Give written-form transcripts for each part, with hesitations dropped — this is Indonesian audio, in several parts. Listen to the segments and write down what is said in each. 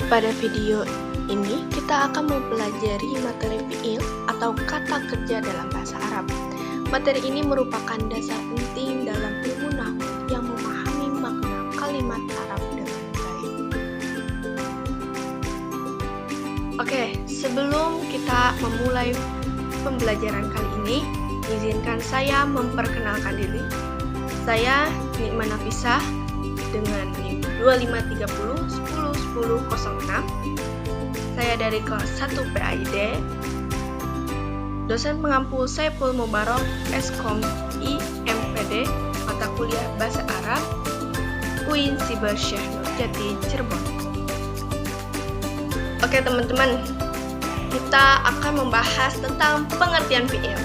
Pada video ini kita akan mempelajari materi fi'il atau kata kerja dalam bahasa Arab. Materi ini merupakan dasar penting dalam ilmu nahwu yang memahami makna kalimat Arab dengan baik. Oke, sebelum kita memulai pembelajaran kali ini, izinkan saya memperkenalkan diri. Saya Nikma Nafisah dengan NIM 2530 10 10 06. Saya dari kelas 1 PAID. Dosen pengampu Saiful Mubarok Eskom IMPD, mata kuliah Bahasa Arab, UIN Siber Syekh Nurjati Cirebon. Oke teman-teman, kita akan membahas tentang pengertian fi'il.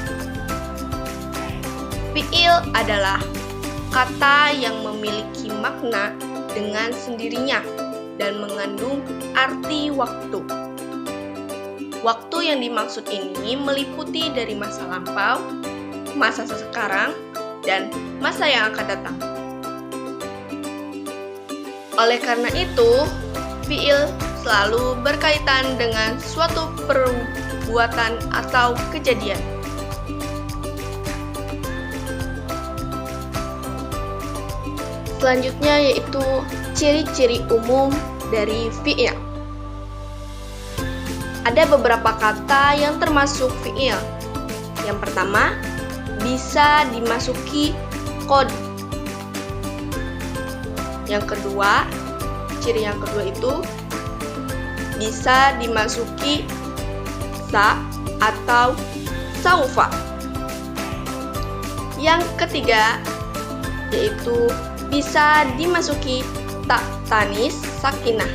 Fi'il adalah kata yang memiliki makna dengan sendirinya dan mengandung arti waktu. Waktu yang dimaksud ini meliputi dari masa lampau, masa sekarang, dan masa yang akan datang. Oleh karena itu, fi'il selalu berkaitan dengan suatu perbuatan atau kejadian. Selanjutnya yaitu ciri-ciri umum dari fi'il. Ada beberapa kata yang termasuk fi'il. Yang pertama, bisa dimasuki qad. Yang kedua, ciri yang kedua itu bisa dimasuki sa atau saufa. Yang ketiga, yaitu bisa dimasuki ta tanis sakinah.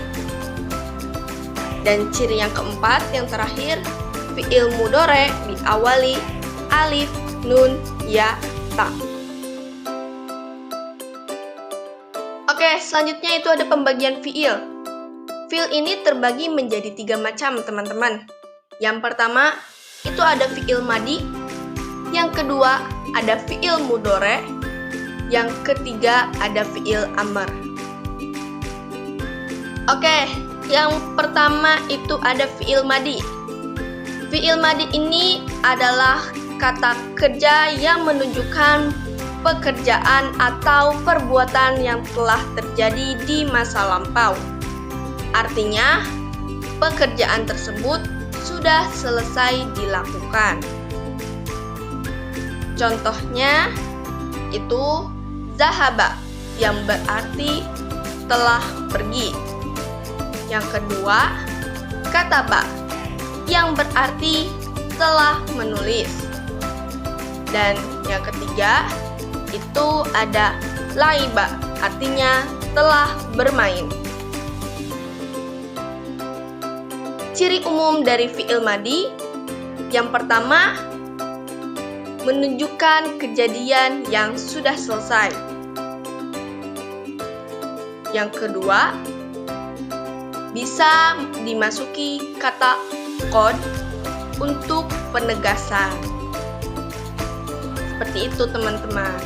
Dan ciri yang keempat, yang terakhir, fi'il mudhari diawali alif, nun, ya, ta. Oke, selanjutnya itu ada pembagian fi'il. Fi'il ini terbagi menjadi 3 macam, teman-teman. Yang pertama, itu ada fi'il madi. Yang kedua, ada fi'il mudhari. Yang ketiga, ada fi'il amr. Oke, yang pertama itu ada fi'il madi. Fi'il madi ini adalah kata kerja yang menunjukkan pekerjaan atau perbuatan yang telah terjadi di masa lampau. Artinya, pekerjaan tersebut sudah selesai dilakukan. Contohnya itu zahaba, yang berarti telah pergi. Yang kedua, kataba, yang berarti telah menulis. Dan yang ketiga, itu ada laiba, artinya telah bermain. Ciri umum dari fi'il madi, yang pertama, menunjukkan kejadian yang sudah selesai. Yang kedua, bisa dimasuki kata qad untuk penegasan. Seperti itu teman-teman.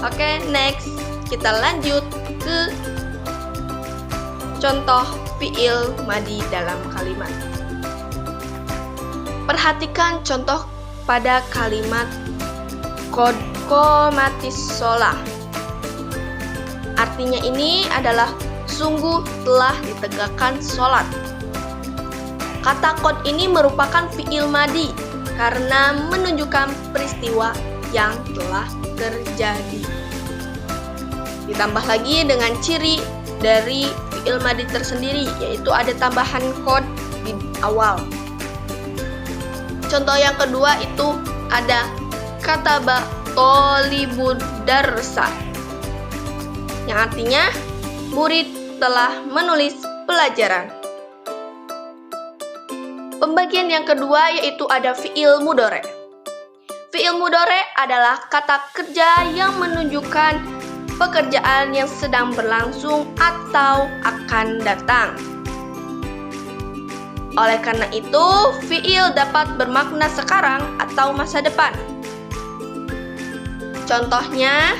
Oke, next kita lanjut ke contoh fi'il madi dalam kalimat. Perhatikan contoh pada kalimat qad qomatis shalah. Artinya ini adalah sungguh telah ditegakkan sholat. Kata qad ini merupakan fi'il madi karena menunjukkan peristiwa yang telah terjadi. Ditambah lagi dengan ciri dari fi'il madi tersendiri, yaitu ada tambahan qad di awal. Contoh yang kedua itu ada kataba thalibud darsa, yang artinya murid telah menulis pelajaran. Pembagian yang kedua yaitu ada fi'il mudhari. Fi'il mudhari adalah kata kerja yang menunjukkan pekerjaan yang sedang berlangsung atau akan datang. Oleh karena itu, fi'il dapat bermakna sekarang atau masa depan. Contohnya,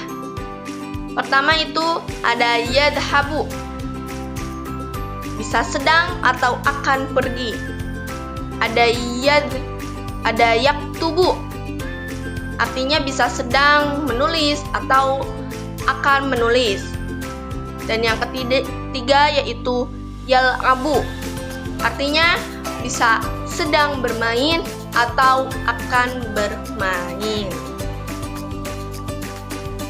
pertama itu ada yadhabu. bisa sedang atau akan pergi. Ada yaktubu, artinya bisa sedang menulis atau akan menulis. Dan yang ketiga yaitu yal'abu, artinya bisa sedang bermain atau akan bermain.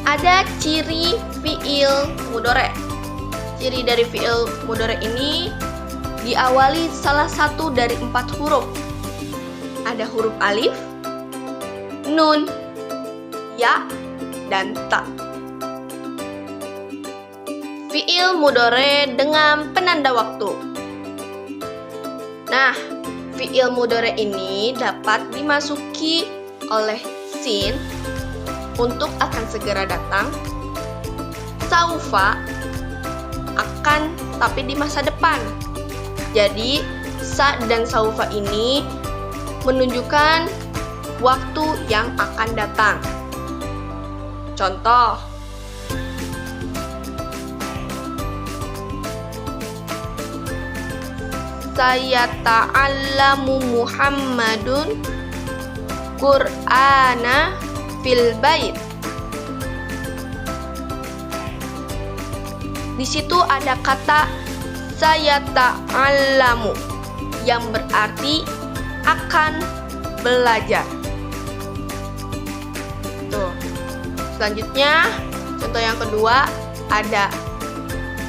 Ada ciri fi'il mudhari'. Ciri dari fi'il mudhari' ini diawali salah satu dari 4 huruf. Ada huruf alif, nun, ya, dan ta. Fi'il mudhari' dengan penanda waktu. Nah, fi'il mudhari' ini dapat dimasuki oleh sin untuk akan segera datang, saufa akan tapi di masa depan. Jadi sa dan saufa ini menunjukkan waktu yang akan datang. Contoh, sayata'allamu Muhammadun Qur'ana fil bait. Di situ ada kata sayata'allamu yang berarti akan belajar. Tuh. Selanjutnya, contoh yang kedua ada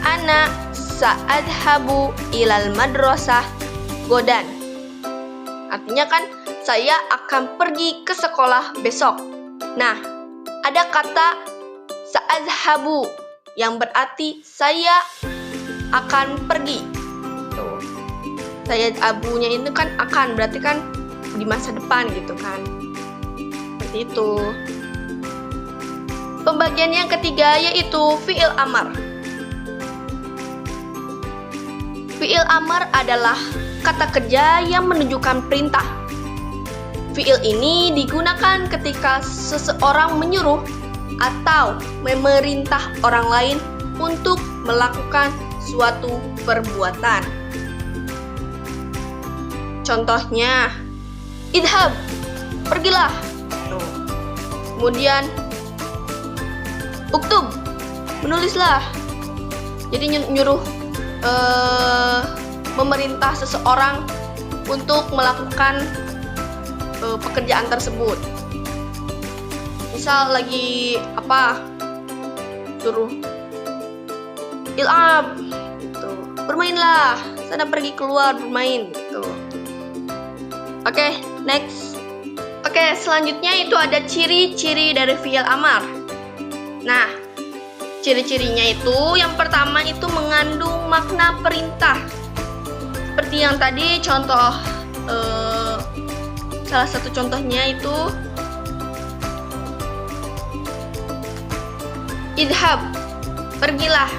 ana sa'adhabu ilal madrasah godan. Artinya kan saya akan pergi ke sekolah besok. Nah, ada kata sa'adhabu yang berarti saya akan pergi. Tuh. Saya abunya itu kan akan, berarti kan di masa depan gitu kan. Seperti itu. Pembagian yang ketiga yaitu fi'il amar. Fi'il amar adalah kata kerja yang menunjukkan perintah. Fi'il ini digunakan ketika seseorang menyuruh atau memerintah orang lain untuk melakukan suatu perbuatan. Contohnya, idhab, pergilah. Kemudian, uktub, menulislah. Jadi nyuruh memerintah seseorang untuk melakukan pekerjaan tersebut. Misal lagi suruh il'ab gitu. Bermainlah, sana pergi keluar bermain gitu. Oke, next. Oke, selanjutnya itu ada ciri-ciri dari fi'il amar. Nah, ciri-cirinya itu yang pertama itu mengandung makna perintah. Seperti yang tadi contoh salah satu contohnya itu idhab, pergilah.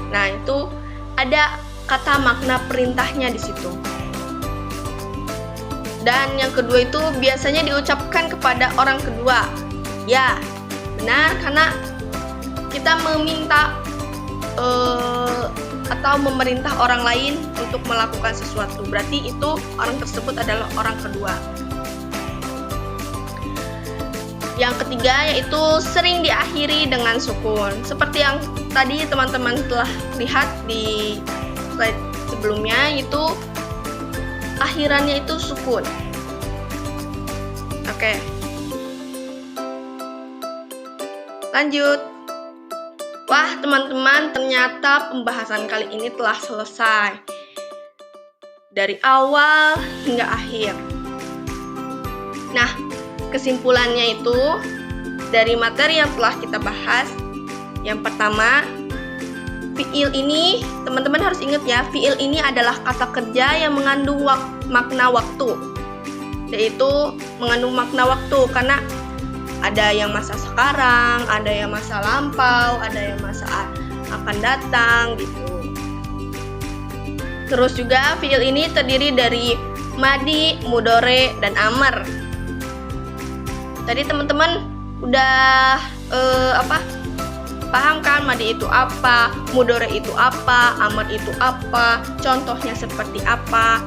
Nah, itu ada kata makna perintahnya di situ. Dan yang kedua itu biasanya diucapkan kepada orang kedua. Ya, benar, karena kita meminta atau memerintah orang lain untuk melakukan sesuatu. Berarti itu orang tersebut adalah orang kedua. Yang ketiga yaitu sering diakhiri dengan sukun. Seperti yang tadi teman-teman telah lihat di slide sebelumnya, itu akhirannya itu sukun. Oke. Lanjut. Wah, teman-teman, ternyata pembahasan kali ini telah selesai. Dari awal hingga akhir. Nah, kesimpulannya itu dari materi yang telah kita bahas, yang pertama, fi'il ini, teman-teman harus ingat ya, fi'il ini adalah kata kerja yang mengandung makna waktu. Yaitu mengandung makna waktu karena ada yang masa sekarang, ada yang masa lampau, ada yang masa akan datang gitu. Terus juga fi'il ini terdiri dari madi, mudhari, dan amar. Tadi teman-teman udah Paham kan madi itu apa, mudore itu apa, amar itu apa, contohnya seperti apa.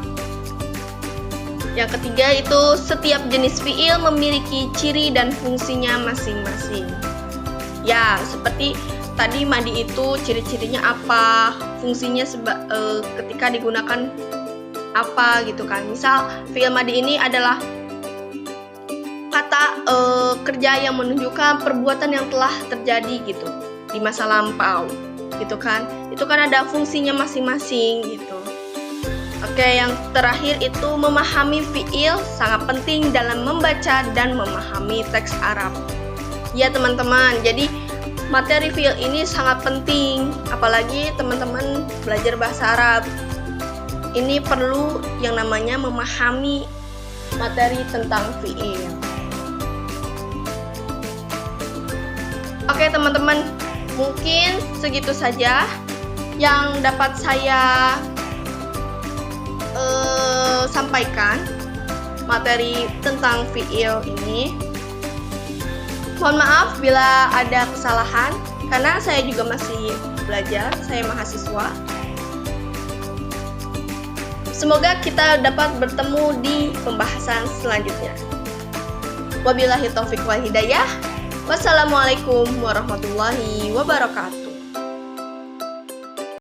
Yang ketiga itu setiap jenis fiil memiliki ciri dan fungsinya masing-masing. Ya, seperti tadi madi itu ciri-cirinya apa, fungsinya ketika digunakan apa gitu kan. Misal fiil madi ini adalah kata kerja yang menunjukkan perbuatan yang telah terjadi gitu di masa lampau gitu kan. Itu kan ada fungsinya masing-masing gitu. Oke, yang terakhir itu memahami fiil sangat penting dalam membaca dan memahami teks Arab. Ya teman-teman, jadi materi fiil ini sangat penting, apalagi teman-teman belajar bahasa Arab. Ini perlu yang namanya memahami materi tentang fiil. Oke teman-teman, mungkin segitu saja yang dapat saya sampaikan materi tentang fiil ini. Mohon maaf bila ada kesalahan, karena saya juga masih belajar, saya mahasiswa. Semoga kita dapat bertemu di pembahasan selanjutnya. Wabillahi taufiq wal hidayah. Wassalamualaikum warahmatullahi wabarakatuh.